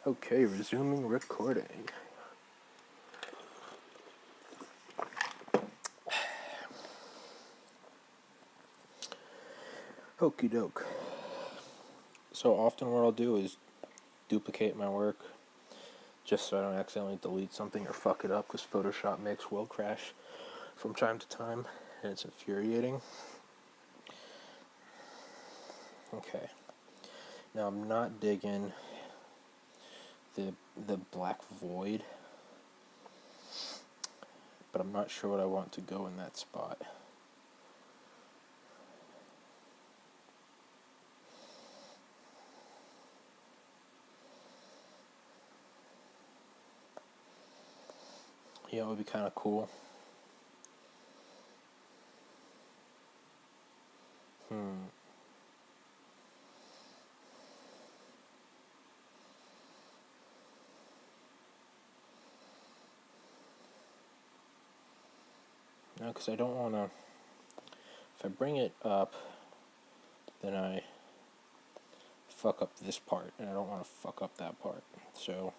Okay, resuming recording. Okie doke. So often what I'll do is duplicate my work just so I don't accidentally delete something or fuck it up, because Photoshop makes will crash from time to time and it's infuriating. Okay. Now I'm not digging the black void, but I'm not sure what I want to go in that spot. Yeah, it would be kind of cool. No, because I don't want to... If I bring it up, then I fuck up this part, and I don't want to fuck up that part. So...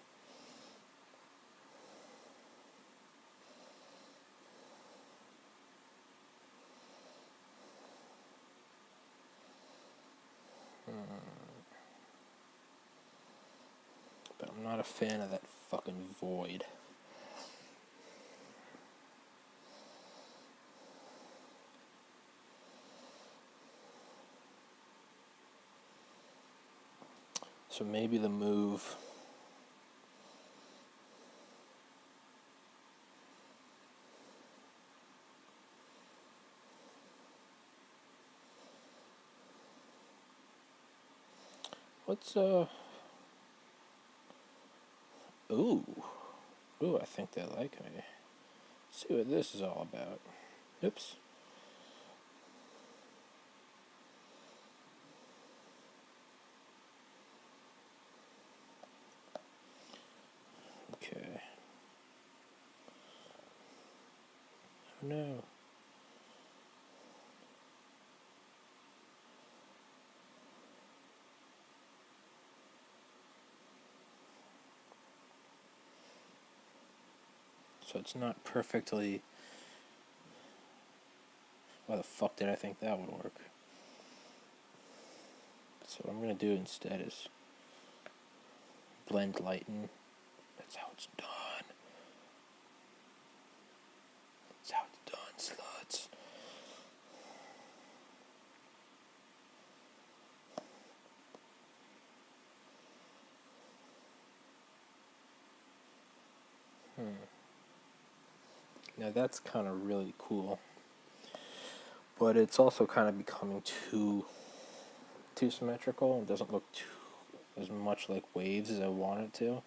But I'm not a fan of that fucking void. So maybe the move... Let's, Ooh, I think they like me. Let's see what this is all about. Oops. Okay. Oh no. So it's not perfectly... Why the fuck did I think that would work? So what I'm going to do instead is blend lighten. That's how it's done. That's how it's done, sluts. Now that's kind of really cool. But it's also kind of becoming too symmetrical and doesn't look too as much like waves as I want it to.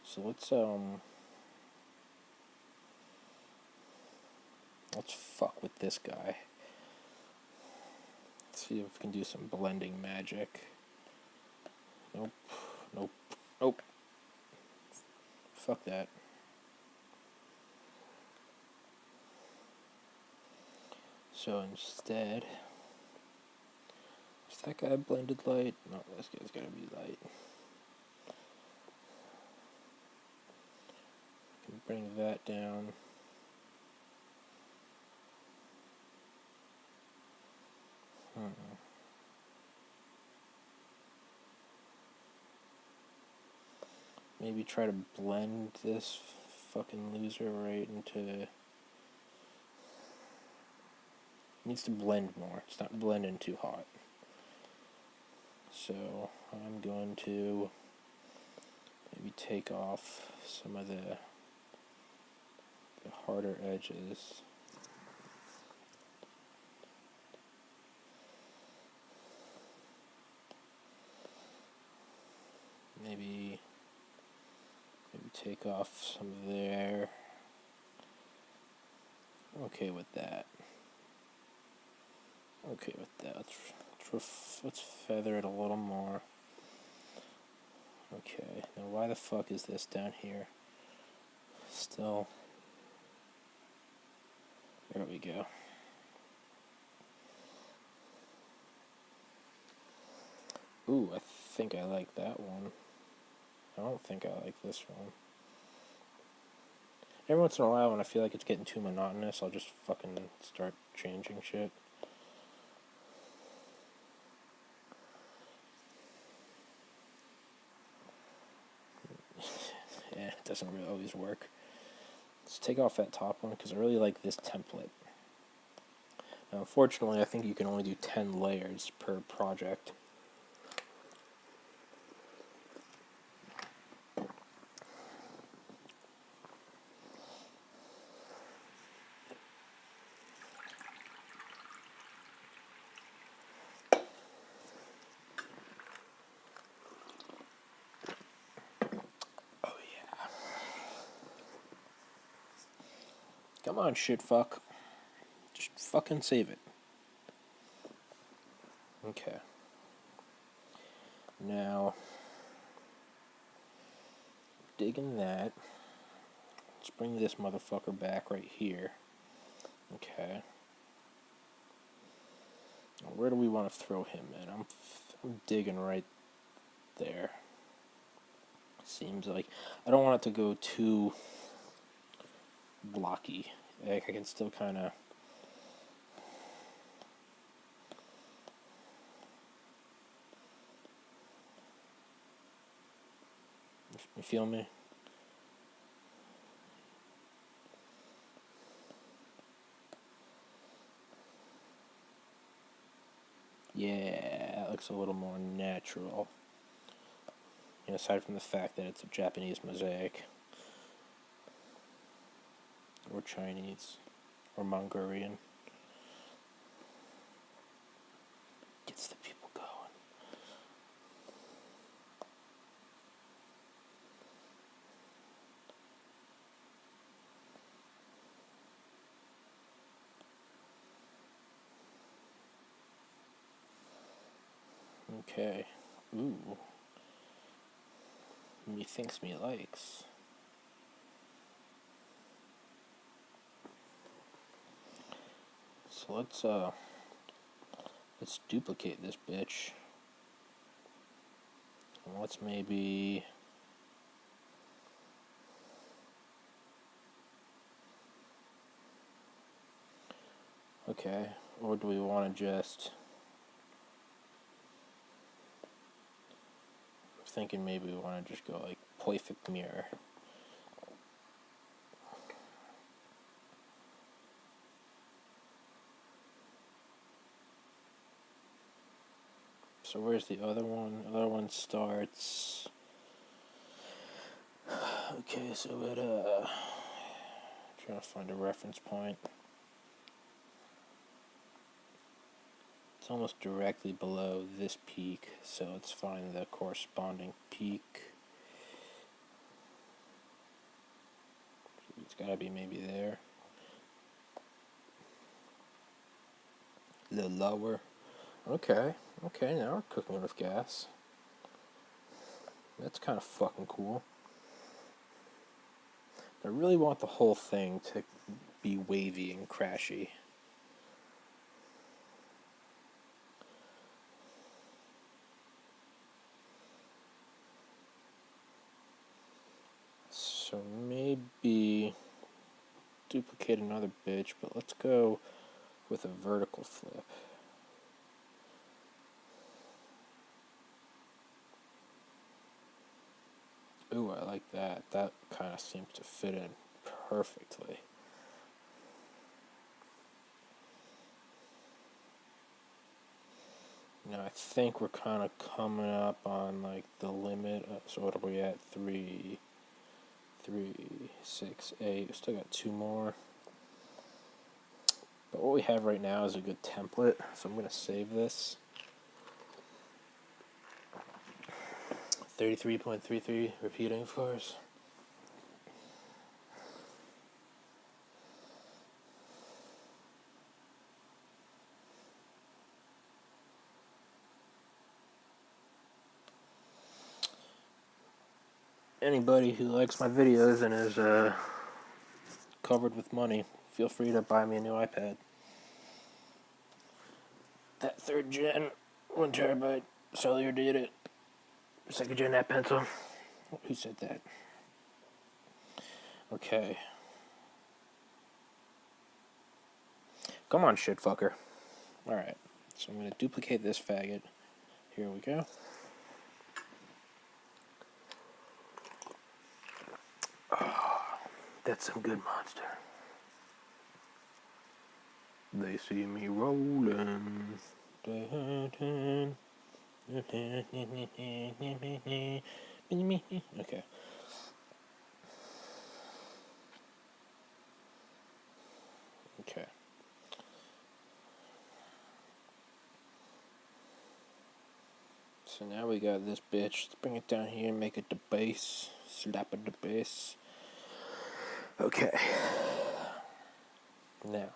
So let's fuck with this guy. Let's see if we can do some blending magic. Nope. Fuck that. So instead, is that guy blended light? No, this guy's gotta be light. Can bring that down. Maybe try to blend this fucking loser right into... Needs to blend more. It's not blending too hot. So I'm going to maybe take off some of the harder edges. Maybe take off some there. Okay with that. Let's feather it a little more. Okay, now why the fuck is this down here? Still. There we go. Ooh, I think I like that one. I don't think I like this one. Every once in a while, when I feel like it's getting too monotonous, I'll just fucking start changing shit. Yeah, it doesn't really always work. Let's take off that top one, because I really like this template. Now, unfortunately, I think you can only do 10 layers per project. Oh yeah. Come on, shit fuck. Just fucking save it. Okay. Now, digging that. Let's bring this motherfucker back right here. Okay. Where do we want to throw him in? I'm digging right there. Seems like I don't want it to go too blocky. Like I can still kind of. You feel me? Yeah, it looks a little more natural. You know, aside from the fact that it's a Japanese mosaic. Or Chinese. Or Mongolian. Gets the people going. Okay. Ooh. Methinks me likes. So let's duplicate this bitch. And let's maybe okay, or do we want to just I'm thinking maybe we want to just go like perfect mirror. So where's the other one? The other one starts. Okay, so it trying to find a reference point. It's almost directly below this peak, so let's find the corresponding peak. It's gotta be maybe there. A little lower. Okay, now we're cooking with gas. That's kind of fucking cool. I really want the whole thing to be wavy and crashy. So maybe duplicate another bitch, but let's go with a vertical flip. Ooh, I like that. That kind of seems to fit in perfectly. Now I think we're kind of coming up on like the limit. So what are we at? 3, 6, 8. We still got 2 more. But what we have right now is a good template. So I'm going to save this. 33.33 repeating, of course. Anybody who likes my videos and is covered with money, feel free to buy me a new iPad. That 3rd gen, 1 terabyte, cellular data, 2nd gen App Pencil. Who said that? Okay. Come on, shit fucker. Alright. So I'm going to duplicate this faggot. Here we go. Oh, that's some good monster. They see me rolling. Okay. Okay. So now we got this bitch. Let's bring it down here and make it the base. Slap it the base. Okay. Now,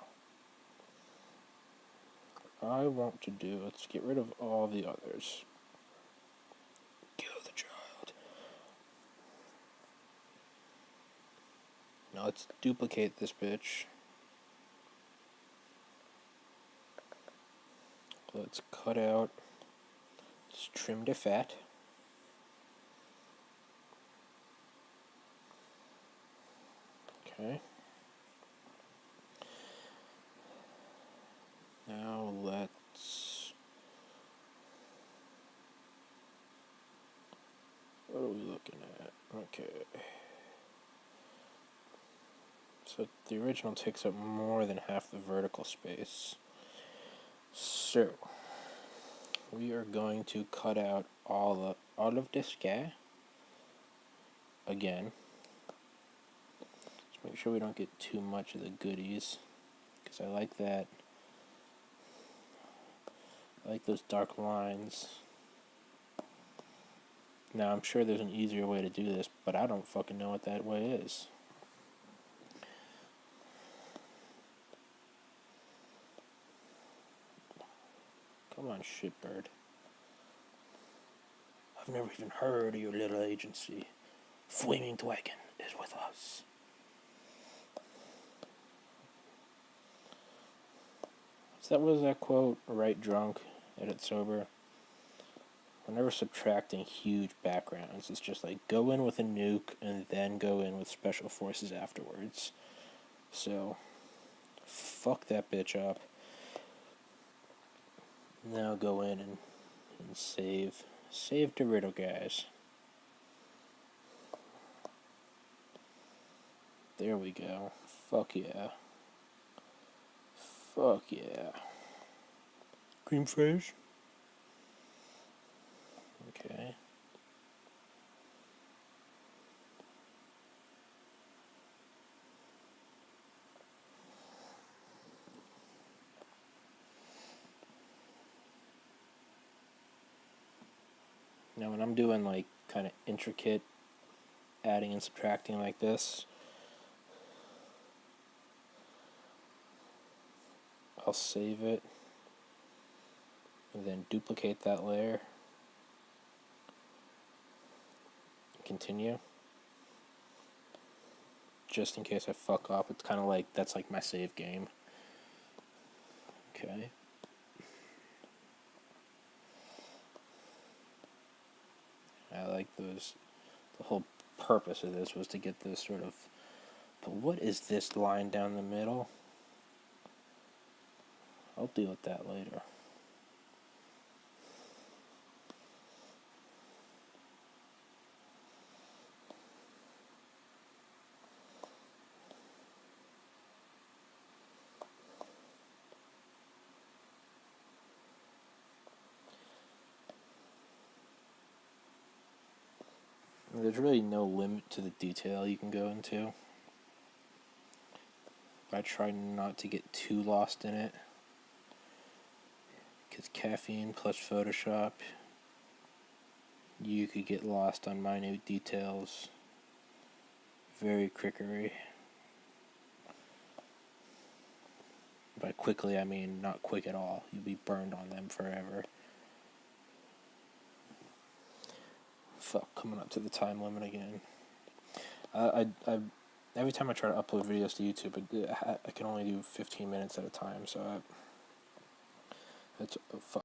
I want to do, let's get rid of all the others. Kill the child. Now let's duplicate this bitch. Let's cut out, let's trim the fat. Okay. Now let's, what are we looking at? Okay. So the original takes up more than half the vertical space. So we are going to cut out all of this guy again. Just make sure we don't get too much of the goodies, because I like that. I like those dark lines. Now I'm sure there's an easier way to do this, but I don't fucking know what that way is. Come on, shitbird. I've never even heard of your little agency. Flaming Dragon is with us. So that was that quote, right drunk, edit sober. We're never subtracting huge backgrounds. It's just like go in with a nuke and then go in with special forces afterwards. So, fuck that bitch up. Now go in and save the riddle, guys. There we go. Fuck yeah. Fuck yeah. Cream fresh? Okay. Now when I'm doing like kind of intricate adding and subtracting like this, I'll save it and then duplicate that layer. Continue. Just in case I fuck up, it's kind of like, that's like my save game. Okay. I like those. The whole purpose of this was to get this sort of, but what is this line down the middle? I'll deal with that later. There's really no limit to the detail you can go into. I try not to get too lost in it, because caffeine plus Photoshop, you could get lost on minute details very quickly. By quickly, I mean not quick at all. You'll be burned on them forever. Fuck, coming up to the time limit again. I every time I try to upload videos to YouTube, I can only do 15 minutes at a time, so that's fuck.